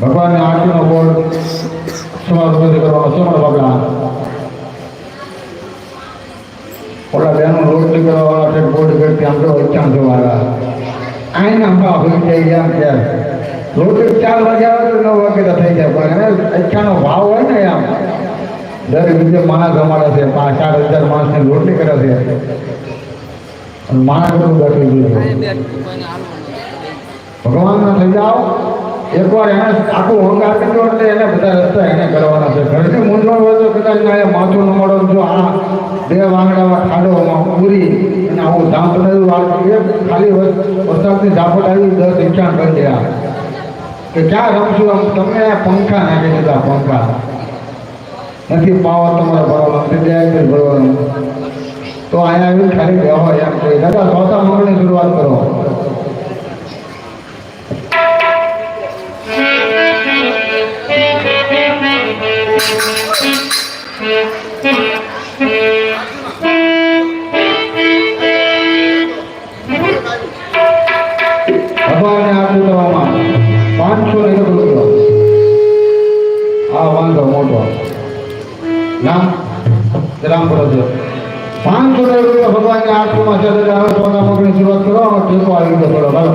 ભગવાન ને આરતી નો બોલ સમાપ્ત કરવાનો છે મારા બાબલા. ઓલા બેનો લોટ નીકળવાના છે બોર્ડ કરતી આમ તો ઈચ્છા જોવાના આઈના હમણાં હોઈ જાય ગયા ત્યારે લોટ 4 વાગે આવે તો 9 વાગે થઈ જાય પણ એને ઈચ્છાનો ભાવ હોય ને આમ દર વિજય માણસ અમારે છે 5-4 હજાર માણસને રોટલી કરે છે અને માણસ બધું બેઠી ગયું ભગવાનના થઈ જાઓ એકવાર એને આખું હોંકાર કર્યો એટલે એને બધા રસ્તા એને કરવાના છે. ઘરથી મૂંઝવણ હોય તો કદાચ ના માથું ન મળો જો આ 2 વાંગડામાં ખાડોમાં પૂરી અને આવું ધામપડાયું ખાલી વરસાદની ઝાપટ આવી 10 ઈંચાણ કરી ગયા કે ક્યાં રમશું આમ તમને પંખા નાખી દીધા પંખા નથી પાવર તમારે ભરવાનો નથી ડેરેક્ટ ભરવાનું તો અહીંયા આવી ખાલી બેહો એમ કહી દાદા ચોથા મંગળની શરૂઆત કરો. ભગવાનને આરતી કરવામાં 501 રૂપિયો આ વાંધો મોટો નામ રામ કરો છો 501 રૂપિયા ભગવાનની આરતીમાં છે. ચોથા મંગળની શરૂઆત કરો ટેકો આવી ગયો કરો.